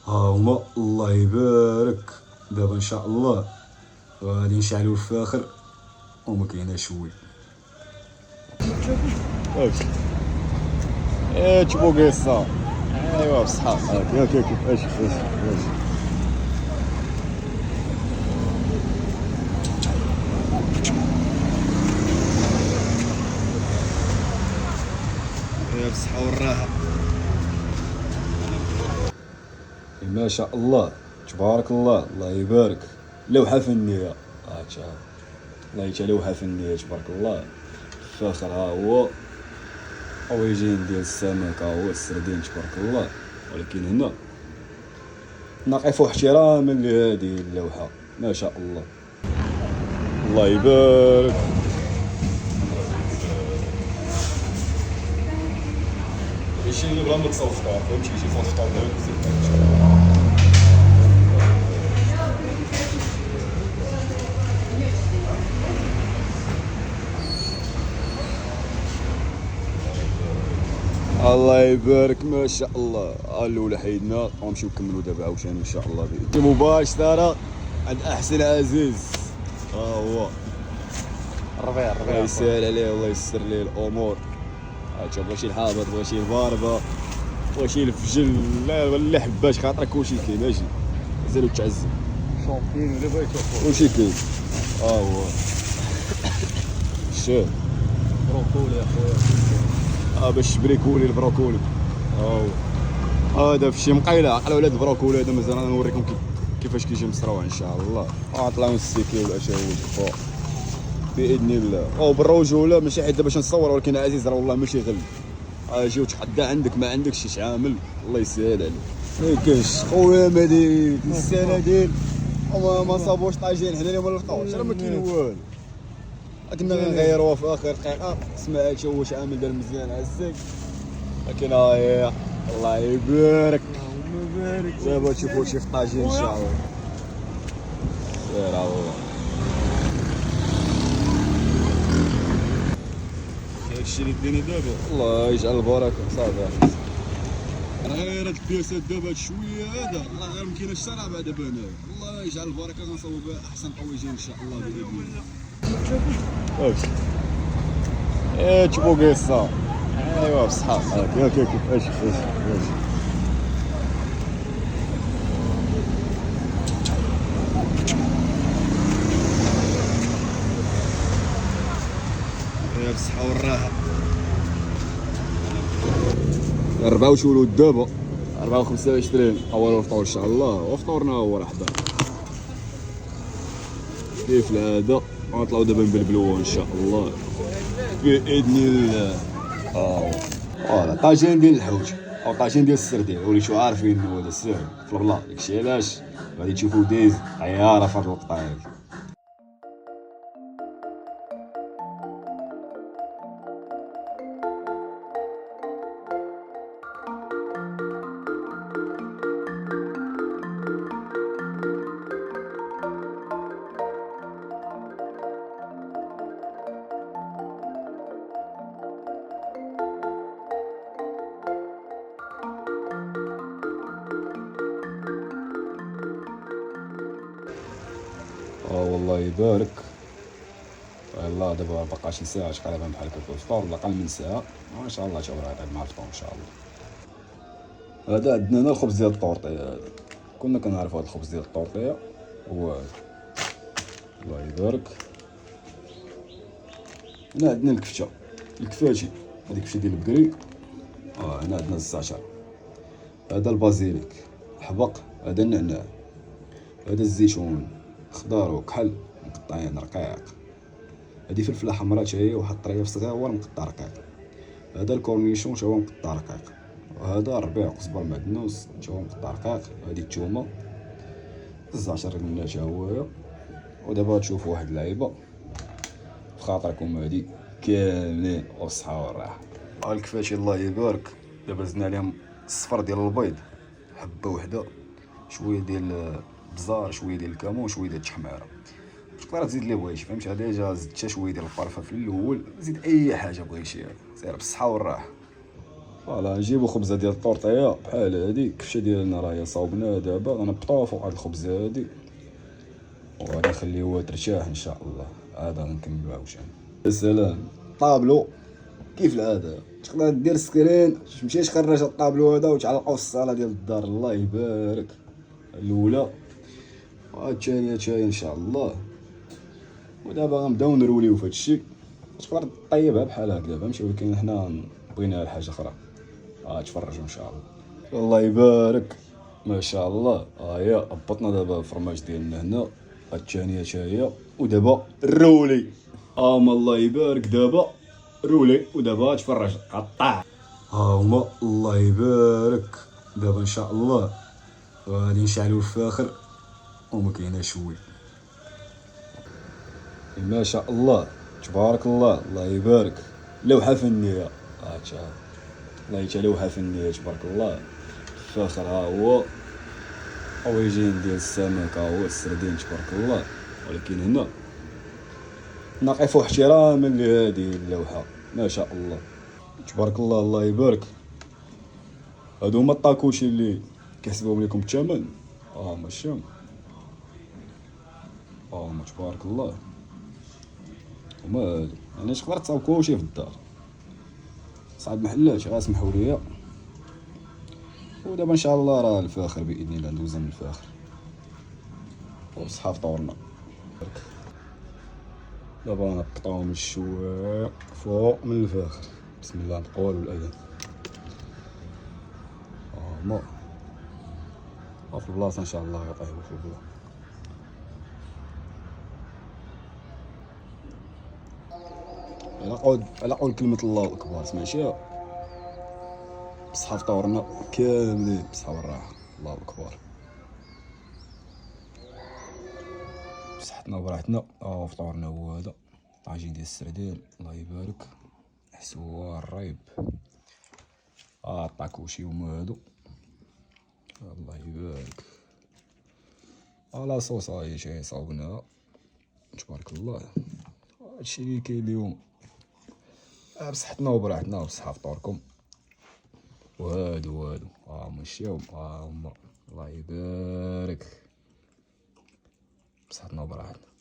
ها هما الله يبارك. دابا ان شاء الله غادي نشعلو الفاخر وما كايناش شوي. واش تشوفوا قصه. ايوا بصحه. ياك ياك اش يا بصحه والراحه. ما شاء الله تبارك الله الله يبارك. لوحه فنيه. الله يجعل لوحه فنيه تبارك الله. الفاخر ها هو اوريجين ديال السمك، ها هو السردين تبارك الله. ولكن هنا نقف احتراما لهذه اللوحه. ما شاء الله الله يبارك. شي اللي بلا ما تصور فطور فهمتي، شي فوت فطور الله يبارك. ما شاء الله. الاولى حيدنا غنمشيو نكملوا دابا عاوتاني ان شاء الله مباشره عند احسن عزيز. ها هو الربيع الله يسهل عليه والله يسر ليه الامور. بغا شي الحابط، بغا شي الباربه، بغا شي الفجل، لا ولا حباش خاطرك كلشي كاين. اجي زيرو تعزم شامبيون اللي بغيتو خويا كلشي كاين. ها هو شوف بروكولي يا خويا. باش بريكولي البروكولي. ها هو هذا فشي مقيله. عقلوا ولاد البروكولي هذا مازال نوريكم كيفاش كيجي مصروع ان شاء الله. طلعوا السيكيل الاشاوج فوق باذن الله. بالرجوله ماشي حيت باش نصور، ولكن عزيز راه والله ماشي غل. اجي وتحدى عندك ما عندكش شي عامل الله يسهل عليك. ما كاينش خويا مهدي السناديل وما صابوش طاجين حنا اليوم ما لقاوش راه ما كاين والو. كنا غنغيروها في اخر دقيقه. سمع هادشي هو واش عامل دار مزيان عزيز. لكن هاهي الله يبارك. دابا تشوفوا شي طاجين ان شاء الله. سير الله. هادشي اللي دينا دابا الله يجعل البركه. صافي راه غير هاد البياسات دابا هاد شويه هذا راه غير مكايناش حتى رابعه دابا هنايا. الله يجعل البركه. غنصاوبوا بها احسن طويجين ان شاء الله باذن الله. واش تشوفوا قصه. ايوا بصحه. ياك ياك اش يا بصحه والراحه. 4 وشولود دابا 4 و25 اول فطور ان شاء الله. وفطورنا هو راه حضر كيف العاده. غنطلعو دابا نبلبلوها ان شاء الله باذن الله. فوالا طاجين ديال الحوت او طاجين ديال السردين وليتو عارفين هذا السر في البلا. داكشي علاش غادي تشوفوا ديز عياره في هاد اللقطه هادي. والله يبارك. يلاه دابا باقا شي ساعه تقريبا بحال هكا الفطور ولا اقل من ساعه. ما شاء الله تعاود مع الفطور ان شاء الله. هذا عندنا هنا الخبز ديال الطورطيه. هذا كنا كنعرفوا هذا الخبز ديال الطورطيه هو هذا. الله يبارك. هنا عندنا الكفته الكفاتي. هذه كفته ديال البكري. هنا عندنا الزعتر. هذا البازيليك الحبق. هذا النعناع. هذا الزيتون خضار وكحل مقطعين رقيق. هذه فلفله حمراء حتى هي واحد الطريف صغيور مقطع رقيق. هذا الكورنيشون حتى هو مقطع رقيق. وهذا الربيع كزبر معدنوس حتى هو مقطع رقيق. هذه الثومه الزعتر قلنا حتى هو. ودابا تشوفوا واحد اللعيبه في خاطركم هذه كاملين والصحه والراحه. الكفاتي الله يبارك. دابا زدنا عليهم الصفر ديال البيض حبه وحده، شويه ديال البزار، شويه ديال الكمون، شويه ديال التحميره. تقدر تزيد اللي بغيتي فهمتي. هذا ديجا زدت شويه ديال البارفان في الاول. زيد اي حاجه بغيتي سير بالصحه والراحه. فوالا نجيبو خبزه ديال الطورطيه بحال هادي. كفشه ديالنا راهي صاوبنا دابا، غنبطاو فوق هاد الخبزه هادي وغادي نخليوها ترتاح ان شاء الله. عاد غنكملو عاوتاني. يا سلام، طابلو كيف العاده. تقدر دير سكرين تمشي تخرج الطابلو هذا وتعلقو في الصاله ديال الدار. الله يبارك. الاولى والثانيه ان شاء الله. ودابا غنبداو نروليو في هادشي. تقدر طيبها بحال هكا دابا ماشي، ولكن حنا بغيناها لحاجه اخرى. تفرجوا ان شاء الله. الله يبارك ما شاء الله. هيا هبطنا دابا الفرماج ديالنا هنا. الثانيه حتى هي. ودابا الرولي. الله يبارك. دابا رولي ودابا تفرج قطع. هما الله يبارك. دابا ان شاء الله غادي نشعلو الفاخر وما كايناش شوي. ما شاء الله تبارك الله. الله يبارك. لوحه فنيه. الله يتا لوحه فنيه تبارك الله. الفاخر ها هو. اوريجين ديال السمك ها هو السردين تبارك الله. ولكن هنا نقف احتراما لهذه اللوحه. ما شاء الله تبارك الله. الله يبارك. هادو هما الطاكوشي اللي كيحسبوهم لكم الثمن. ماشي هما تبارك الله. هما هادو يعني تقدر تسوقو شي في الدار. صعب محلات غاسمحوا ليا. ودابا ان شاء الله راه الفاخر باذن الله ندوزو من الفاخر وبصحة فطورنا. دابا نقطعو من الشوايه فوق من الفاخر. بسم الله نقولوا الاذان. هما في البلاصه ان شاء الله غيطيبوا في البلاصه. على قول كلمه الله اكبر سمعتيها. بصحة فطورنا كاملين بصحة والراحه. الله اكبر. بصحتنا وبراحتنا. فطورنا هو هذا طاجين ديال السردين. الله يبارك. حسوا الريب. الطاكوشي هما هادو. الله يبارك. لا صوص هاهي جاي صاوبناها تبارك الله. هادشي اللي كاين اليوم. بصحتنا وبراحتنا وبصحة فطوركم. وهادو مشاو هما. الله يبارك. بصحتنا وبراحتنا.